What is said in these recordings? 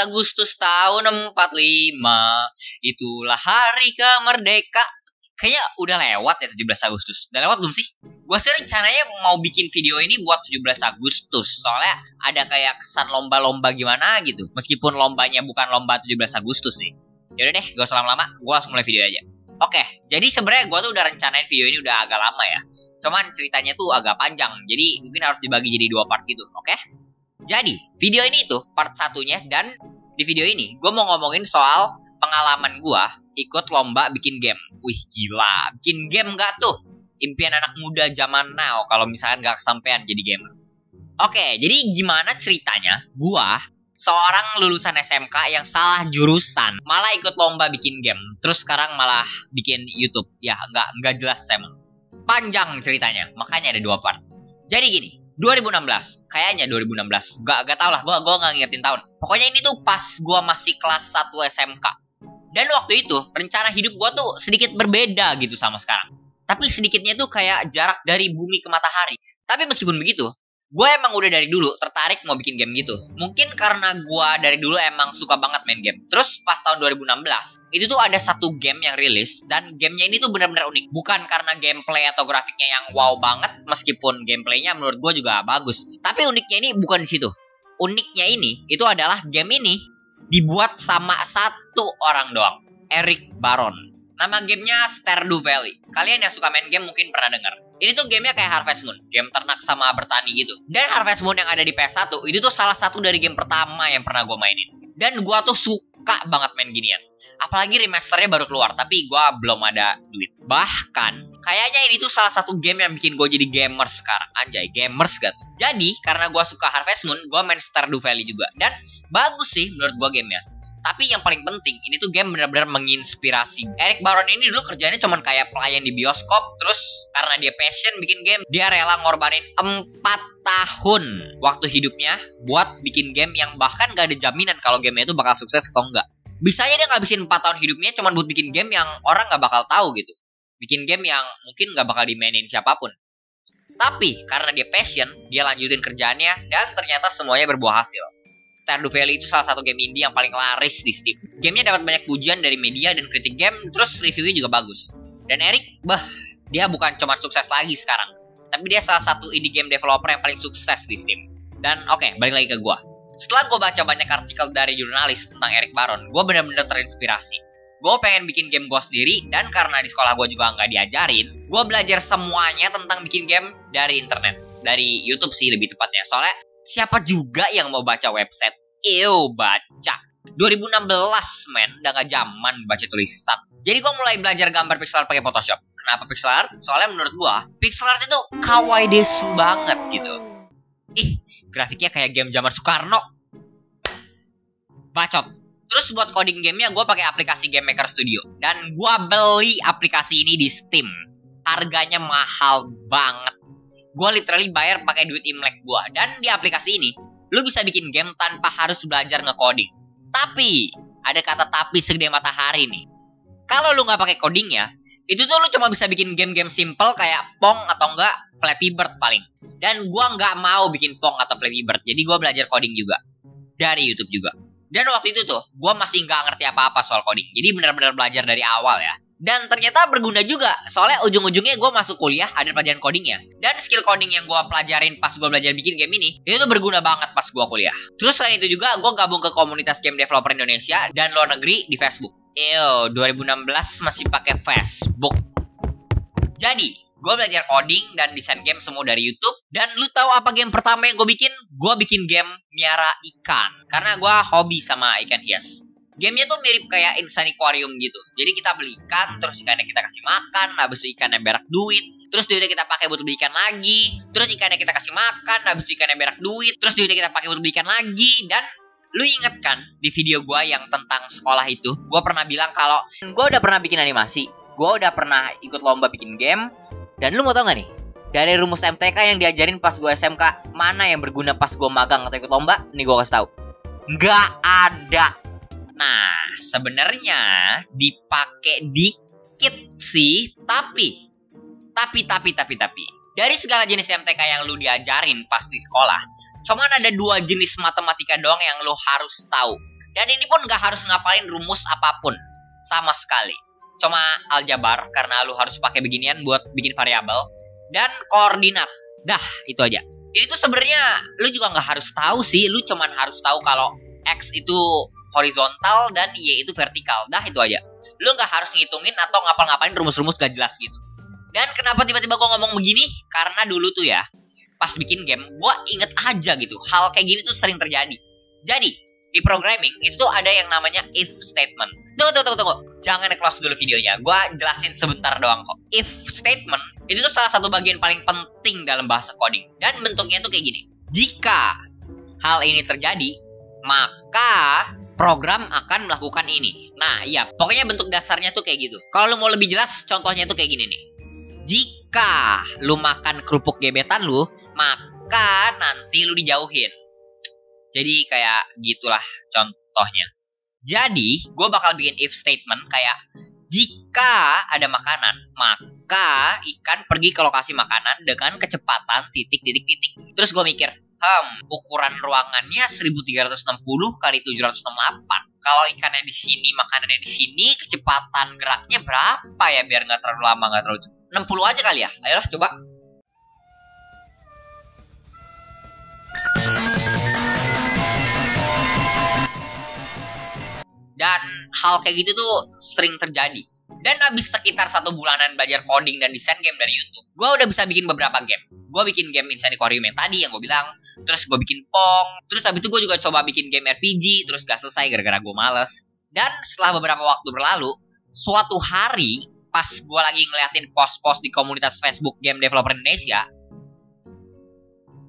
Agustus tahun 45, itulah hari kemerdekaan. Kayaknya udah lewat ya 17 Agustus. Udah lewat belum sih? Gue sih rencananya mau bikin video ini buat 17 Agustus. Soalnya ada kayak kesan lomba-lomba gimana gitu. Meskipun lombanya bukan lomba 17 Agustus nih. Yaudah deh, gak usah lama-lama. Gue langsung mulai video aja. Oke, jadi sebenarnya gue tuh udah rencanain video ini udah agak lama ya. Cuman ceritanya tuh agak panjang. Jadi mungkin harus dibagi jadi 2 part gitu, oke? Jadi, video ini tuh part satunya. Dan di video ini gue mau ngomongin soal pengalaman gue ikut lomba bikin game. Wih gila, bikin game gak tuh? Impian anak muda zaman now kalau misalkan gak kesampean jadi gamer. Oke, jadi gimana ceritanya gua seorang lulusan SMK yang salah jurusan malah ikut lomba bikin game, terus sekarang malah bikin YouTube. Ya nggak jelas emang. Panjang ceritanya, makanya ada 2 part. Jadi gini, 2016, kayaknya 2016, gak tau lah, gua nggak ngingetin tahun. Pokoknya ini tuh pas gua masih kelas 1 SMK. Dan waktu itu, rencana hidup gue tuh sedikit berbeda gitu sama sekarang. Tapi sedikitnya tuh kayak jarak dari bumi ke matahari. Tapi meskipun begitu, gue emang udah dari dulu tertarik mau bikin game gitu. Mungkin karena gue dari dulu emang suka banget main game. Terus pas tahun 2016, itu tuh ada satu game yang rilis. Dan gamenya ini tuh benar-benar unik. Bukan karena gameplay atau grafiknya yang wow banget. Meskipun gameplaynya menurut gue juga bagus. Tapi uniknya ini bukan di situ. Uniknya ini, itu adalah game ini dibuat sama satu orang doang, Eric Baron. Nama gamenya Stardew Valley. Kalian yang suka main game mungkin pernah dengar. Ini tuh gamenya kayak Harvest Moon, game ternak sama bertani gitu. Dan Harvest Moon yang ada di PS1 itu tuh salah satu dari game pertama yang pernah gue mainin. Dan gue tuh suka banget main ginian. Apalagi remasternya baru keluar, tapi gue belum ada duit. Bahkan, kayaknya ini tuh salah satu game yang bikin gue jadi gamer sekarang. Anjay, gamers gak tuh? Jadi, karena gue suka Harvest Moon, gue main Stardew Valley juga. Dan bagus sih menurut gue gamenya. Tapi yang paling penting, ini tuh game benar-benar menginspirasi. Eric Baron ini dulu kerjanya cuman kayak pelayan di bioskop. Terus karena dia passion bikin game, dia rela ngorbanin 4 tahun waktu hidupnya buat bikin game yang bahkan gak ada jaminan kalau gamenya itu bakal sukses atau enggak. Bisanya dia ngabisin 4 tahun hidupnya cuman buat bikin game yang orang gak bakal tahu gitu. Bikin game yang mungkin gak bakal dimainin siapapun. Tapi karena dia passion, dia lanjutin kerjaannya dan ternyata semuanya berbuah hasil. Stardew Valley itu salah satu game indie yang paling laris di Steam. Gamenya dapat banyak pujian dari media dan kritik game, terus reviewnya juga bagus. Dan Eric, dia bukan cuma sukses lagi sekarang, tapi dia salah satu indie game developer yang paling sukses di Steam. Dan oke, balik lagi ke gue. Setelah gue baca banyak artikel dari jurnalis tentang Eric Baron, gue benar-benar terinspirasi. Gue pengen bikin game gue sendiri, dan karena di sekolah gue juga nggak diajarin, gue belajar semuanya tentang bikin game dari internet. Dari YouTube sih lebih tepatnya, soalnya siapa juga yang mau baca website? Baca. 2016 men, udah gak zaman baca tulisan. Jadi gue mulai belajar gambar pixel art pakai Photoshop. Kenapa pixel art? Soalnya menurut gue pixel art itu kawaii desu banget gitu. Grafiknya kayak game zaman Soekarno. Bacot. Terus buat coding gamenya gue pakai aplikasi Game Maker Studio. Dan gue beli aplikasi ini di Steam. Harganya mahal banget. Gue literally bayar pakai duit Imlek gue. Dan di aplikasi ini, lu bisa bikin game tanpa harus belajar nge-coding. Tapi, ada kata tapi segede matahari nih. Kalau lu nggak pakai codingnya, itu tuh lu cuma bisa bikin game-game simple kayak Pong atau enggak Flappy Bird paling. Dan gue nggak mau bikin Pong atau Flappy Bird. Jadi gue belajar coding juga. Dari YouTube juga. Dan waktu itu tuh, gue masih nggak ngerti apa-apa soal coding. Jadi benar-benar belajar dari awal ya. Dan ternyata berguna juga. Soalnya ujung-ujungnya gue masuk kuliah ada pelajaran codingnya. Dan skill coding yang gue pelajarin pas gue belajar bikin game ini, itu tuh berguna banget pas gue kuliah. Terus selain itu juga gue gabung ke komunitas game developer Indonesia dan luar negeri di Facebook. 2016 masih pakai Facebook. Jadi, gue belajar coding dan desain game semua dari YouTube. Dan lu tahu apa game pertama yang gue bikin? Gue bikin game miara ikan. Karena gue hobi sama ikan hias. Gamenya tuh mirip kayak Insane Aquarium gitu. Jadi kita beli ikan, terus ikannya kita kasih makan, habis itu ikannya berak duit. Terus duitnya kita pakai buat beli ikan lagi. Terus ikannya kita kasih makan, habis itu ikannya berak duit. Terus duitnya kita pakai buat beli ikan lagi. Dan lu inget kan di video gue yang tentang sekolah itu, gue pernah bilang kalau gue udah pernah bikin animasi, gue udah pernah ikut lomba bikin game. Dan lu mau tau gak nih? Dari rumus MTK yang diajarin pas gue SMK, mana yang berguna pas gue magang atau ikut lomba? Nih gue kasih tau. Nggak ada. Nah, sebenarnya dipakai dikit sih, tapi dari segala jenis MTK yang lu diajarin pas di sekolah, Cuman ada 2 jenis matematika doang yang lo harus tahu. Dan ini pun gak harus ngapalin rumus apapun sama sekali. Cuma aljabar, karena lo harus pakai beginian buat bikin variabel. Dan koordinat. Dah, itu aja. Ini tuh sebenarnya lu juga nggak harus tahu sih, lu cuman harus tahu kalau X itu horizontal dan Y itu vertikal. Dah, itu aja. Lu nggak harus ngitungin atau ngapal-ngapalin rumus-rumus gak jelas gitu. Dan kenapa tiba-tiba gue ngomong begini? Karena dulu tuh ya, pas bikin game, gue inget aja gitu, hal kayak gini tuh sering terjadi. Jadi, di programming itu tuh ada yang namanya if statement. Tunggu. Jangan close dulu videonya. Gua jelasin sebentar doang kok. If statement itu tuh salah satu bagian paling penting dalam bahasa coding. Dan bentuknya tuh kayak gini. Jika hal ini terjadi, maka program akan melakukan ini. Nah, iya, pokoknya bentuk dasarnya tuh kayak gitu. Kalau lu mau lebih jelas, contohnya tuh kayak gini nih. Jika lu makan kerupuk gebetan lu, maka nanti lu dijauhin. Jadi kayak gitulah contohnya. Jadi, gue bakal bikin if statement kayak jika ada makanan, maka ikan pergi ke lokasi makanan dengan kecepatan titik. Terus gue mikir, ukuran ruangannya 1360 kali 768. Kalau ikannya di sini, makanannya di sini, kecepatan geraknya berapa ya biar nggak terlalu lama, nggak terlalu cepat? 60 aja kali ya. Ayolah, coba. Dan hal kayak gitu tuh sering terjadi. Dan habis sekitar 1 bulanan belajar coding dan desain game dari YouTube, gue udah bisa bikin beberapa game. Gue bikin game Insaniquarium yang tadi yang gue bilang. Terus gue bikin Pong. Terus habis itu gue juga coba bikin game RPG. Terus gak selesai gara-gara gue males. Dan setelah beberapa waktu berlalu, suatu hari pas gue lagi ngeliatin post-post di komunitas Facebook Game Developer Indonesia,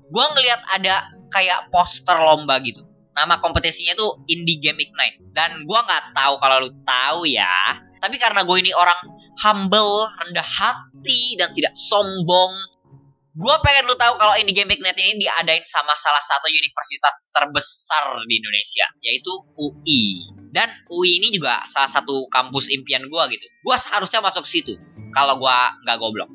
gue ngeliat ada kayak poster lomba gitu. Nama kompetisinya tuh Indie Game Ignite. Dan gue gak tahu kalau lu tahu ya. Tapi karena gue ini orang humble, rendah hati, dan tidak sombong, gue pengen lu tahu kalau Indie Game Ignite ini diadain sama salah satu universitas terbesar di Indonesia, yaitu UI. Dan UI ini juga salah satu kampus impian gue gitu. Gue seharusnya masuk situ kalau gue gak goblok.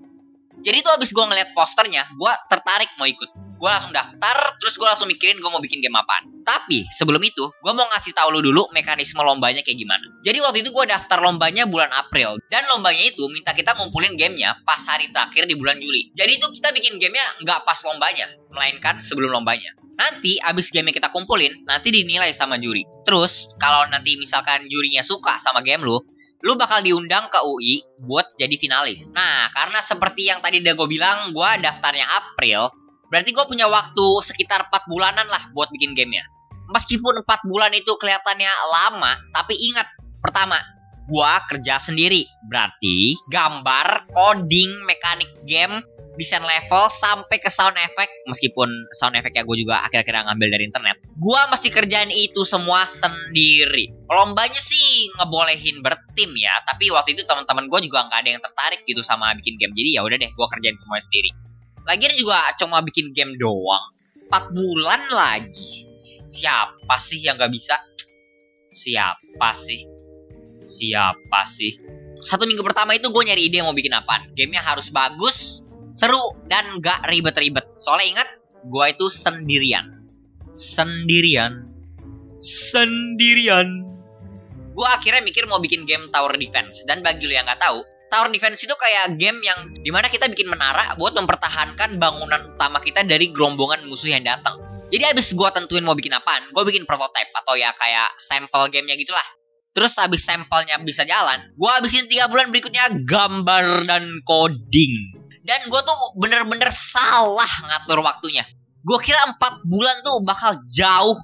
Jadi tuh abis gue ngeliat posternya, gue tertarik mau ikut. Gue langsung daftar, terus gue langsung mikirin gue mau bikin game apaan. Tapi sebelum itu, gue mau ngasih tahu lu dulu mekanisme lombanya kayak gimana. Jadi waktu itu gue daftar lombanya bulan April. Dan lombanya itu minta kita ngumpulin gamenya pas hari terakhir di bulan Juli. Jadi itu kita bikin gamenya nggak pas lombanya, melainkan sebelum lombanya. Nanti abis gamenya kita kumpulin, nanti dinilai sama juri. Terus kalau nanti misalkan jurinya suka sama game lu bakal diundang ke UI buat jadi finalis. Nah, karena seperti yang tadi udah gue bilang, gue daftarnya April, berarti gue punya waktu sekitar 4 bulanan lah buat bikin gamenya. Meskipun 4 bulan itu kelihatannya lama, tapi ingat, pertama, gue kerja sendiri. Berarti gambar, coding, mekanik game, desain level, sampai ke sound effect. Meskipun sound effect ya gue juga akhir-akhir ngambil dari internet. Gue masih kerjain itu semua sendiri. Lombanya sih ngebolehin bertim ya, tapi waktu itu teman-teman gue juga nggak ada yang tertarik gitu sama bikin game. Jadi ya udah deh, gue kerjain semuanya sendiri. Lagian juga cuma bikin game doang. 4 bulan lagi. Siapa sih yang nggak bisa? Siapa sih? 1 minggu pertama itu gue nyari ide mau bikin apaan. Gamenya harus bagus, seru, dan gak ribet-ribet. Soalnya ingat, gue itu sendirian. Gue akhirnya mikir mau bikin game Tower Defense. Dan bagi lo yang gak tahu, Tower Defense itu kayak game yang dimana kita bikin menara buat mempertahankan bangunan utama kita dari gerombongan musuh yang datang. Jadi abis gue tentuin mau bikin apaan, gue bikin prototype atau ya kayak sampel gamenya gitulah. Terus abis sampelnya bisa jalan, gue habisin 3 bulan berikutnya gambar dan coding. Dan gue tuh bener-bener salah ngatur waktunya. Gue kira 4 bulan tuh bakal jauh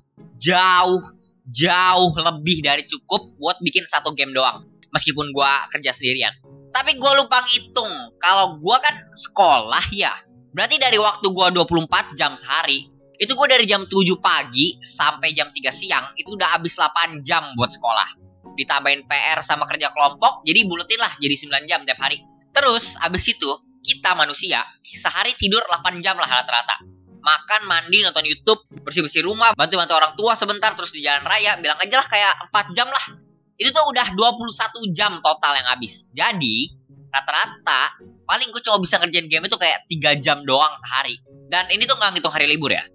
lebih dari cukup buat bikin 1 game doang. Meskipun gue kerja sendirian. Tapi gue lupa ngitung. Kalau gue kan sekolah ya. Berarti dari waktu gue 24 jam sehari, itu gue dari jam 7 pagi sampai jam 3 siang, itu udah habis 8 jam buat sekolah. Ditambahin PR sama kerja kelompok, jadi buletin lah jadi 9 jam tiap hari. Terus abis itu, kita manusia sehari tidur 8 jam lah rata-rata. Makan, mandi, nonton YouTube, bersih-bersih rumah, bantu-bantu orang tua sebentar, terus di jalan raya, bilang aja lah kayak 4 jam lah. Itu tuh udah 21 jam total yang habis. Jadi, rata-rata paling gue cuma bisa ngerjain game itu kayak 3 jam doang sehari. Dan ini tuh gak ngitung hari libur ya.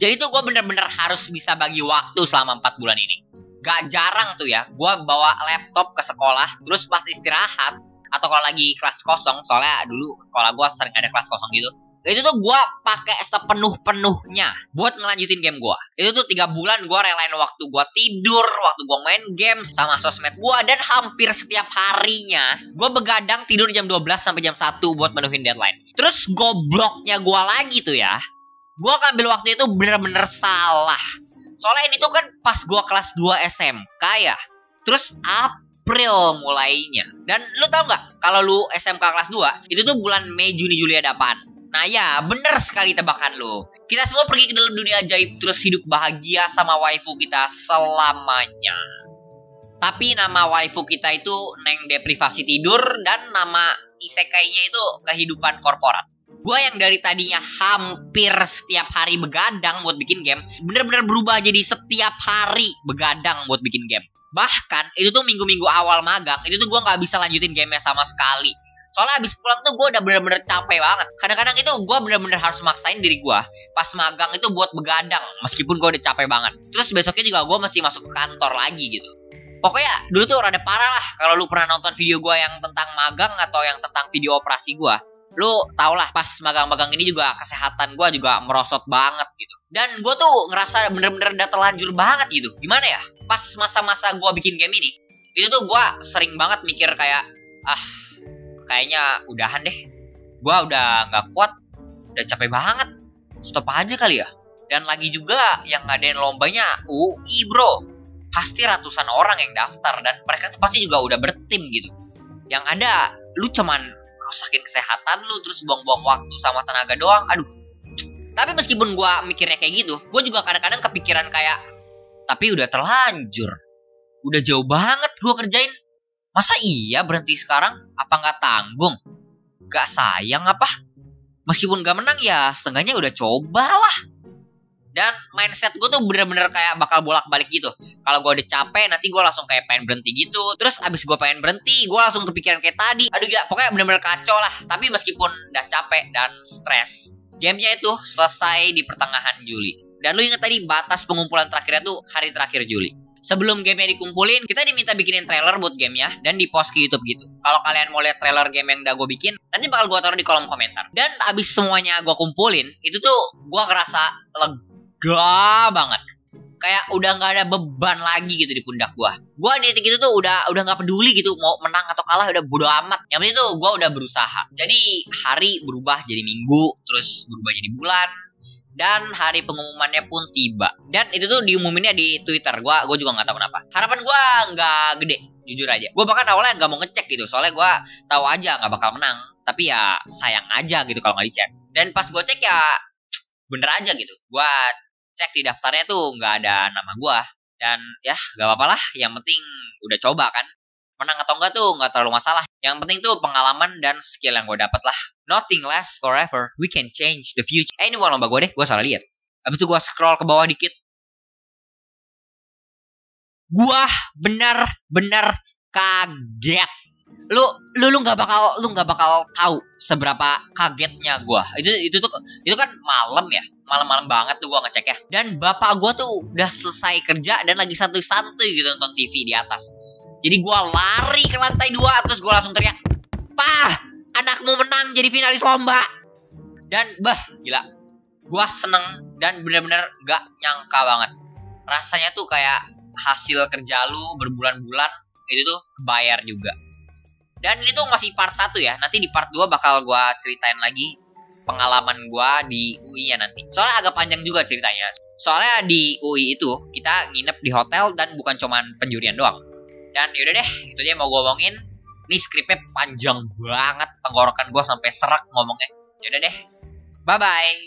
Jadi tuh gue bener-bener harus bisa bagi waktu selama 4 bulan ini. Gak jarang tuh ya, gue bawa laptop ke sekolah, terus pas istirahat, atau kalau lagi kelas kosong, soalnya dulu sekolah gue sering ada kelas kosong gitu, itu tuh gue pakai sepenuh-penuhnya buat ngelanjutin game gue. Itu tuh 3 bulan gue relain waktu gue tidur, waktu gue main game, sama sosmed gue, dan hampir setiap harinya gue begadang tidur jam 12 sampai jam 1 buat menuhin deadline. Terus gobloknya gue lagi tuh ya, gue ngambil waktu itu bener-bener salah. Soalnya ini tuh kan pas gue kelas 2 SMK ya. Terus April mulainya. Dan lu tau gak, kalau lu SMK kelas 2, itu tuh bulan Mei, Juni, Juli ada apaan? Nah ya, bener sekali tebakan lu. Kita semua pergi ke dalam dunia ajaib, terus hidup bahagia sama waifu kita selamanya. Tapi nama waifu kita itu Neng Deprivasi Tidur, dan nama isekainya itu kehidupan korporat. Gue yang dari tadinya hampir setiap hari begadang buat bikin game, bener-bener berubah jadi setiap hari begadang buat bikin game. Bahkan itu tuh minggu-minggu awal magang, itu tuh gue gak bisa lanjutin gamenya sama sekali. Soalnya abis pulang tuh gue udah bener-bener capek banget. Kadang-kadang itu gue bener-bener harus maksain diri gue pas magang itu buat begadang, meskipun gue udah capek banget. Terus besoknya juga gue mesti masuk ke kantor lagi gitu. Pokoknya dulu tuh rada parah lah. Kalau lu pernah nonton video gue yang tentang magang atau yang tentang video operasi gue, lu tau lah pas magang-magang ini juga kesehatan gue juga merosot banget gitu. Dan gue tuh ngerasa bener-bener udah terlanjur banget gitu. Gimana ya, pas masa-masa gue bikin game ini, itu tuh gue sering banget mikir kayak, kayaknya udahan deh. Gue udah gak kuat, udah capek banget, stop aja kali ya. Dan lagi juga yang ngadain lombanya UI bro. Pasti ratusan orang yang daftar, dan mereka tuh pasti juga udah bertim gitu. Yang ada, lu cuman rusakin kesehatan lu, terus buang-buang waktu sama tenaga doang. Aduh. Tapi meskipun gue mikirnya kayak gitu, gue juga kadang-kadang kepikiran kayak, tapi udah terlanjur, udah jauh banget gue kerjain. Masa iya berhenti sekarang? Apa gak tanggung? Gak sayang apa? Meskipun gak menang ya setengahnya udah coba lah. Dan mindset gue tuh bener-bener kayak bakal bolak-balik gitu. Kalau gue udah capek, nanti gue langsung kayak pengen berhenti gitu. Terus abis gue pengen berhenti, gue langsung kepikiran kayak tadi. Aduh gila, pokoknya bener-bener kacau lah. Tapi meskipun udah capek dan stres, gamenya itu selesai di pertengahan Juli. Dan lu inget tadi batas pengumpulan terakhirnya tuh hari terakhir Juli. Sebelum gamenya dikumpulin, kita diminta bikinin trailer buat gamenya dan di-post ke YouTube gitu. Kalau kalian mau lihat trailer game yang udah gue bikin, nanti bakal gue taruh di kolom komentar. Dan abis semuanya gue kumpulin, itu tuh gue ngerasa lega banget. Kayak udah gak ada beban lagi gitu di pundak gue. Gue di titik itu tuh udah gak peduli gitu, mau menang atau kalah udah bodo amat. Yang penting tuh gue udah berusaha. Jadi hari berubah jadi minggu, terus berubah jadi bulan, dan hari pengumumannya pun tiba. Dan itu tuh diumuminnya di Twitter. Gue juga gak tahu kenapa. Harapan gue gak gede, jujur aja. Gue bahkan awalnya gak mau ngecek gitu, soalnya gue tahu aja gak bakal menang. Tapi ya sayang aja gitu kalau gak dicek. Dan pas gue cek ya bener aja gitu. Gue cek di daftarnya tuh gak ada nama gue. Dan ya gak apa-apa lah, yang penting udah coba kan. Menang atau enggak tuh gak terlalu masalah. Yang penting tuh pengalaman dan skill yang gue dapet lah. Nothing lasts forever, we can change the future. Ini bukan lomba gue deh, gue salah lihat. Habis itu gue scroll ke bawah dikit. Gue benar-benar kaget. Lu nggak bakal tahu seberapa kagetnya gue. Itu kan malam ya, malam banget tuh gue ngecek ya. Dan bapak gue tuh udah selesai kerja dan lagi santuy-santuy gitu nonton TV di atas. Jadi gue lari ke lantai 2, terus gue langsung teriak, "Pah, anakmu menang jadi finalis lomba." Dan gila, gue seneng dan bener-bener gak nyangka banget. Rasanya tuh kayak hasil kerja lu berbulan-bulan itu tuh bayar juga. Dan ini tuh masih part 1 ya. Nanti di part 2 bakal gue ceritain lagi pengalaman gue di UI ya nanti. Soalnya agak panjang juga ceritanya. Soalnya di UI itu kita nginep di hotel dan bukan cuman penjurian doang. Dan yaudah deh, itu aja yang mau gue omongin. Ini skripnya panjang banget, tenggorokan gue sampai serak ngomongnya. Yaudah deh, bye-bye.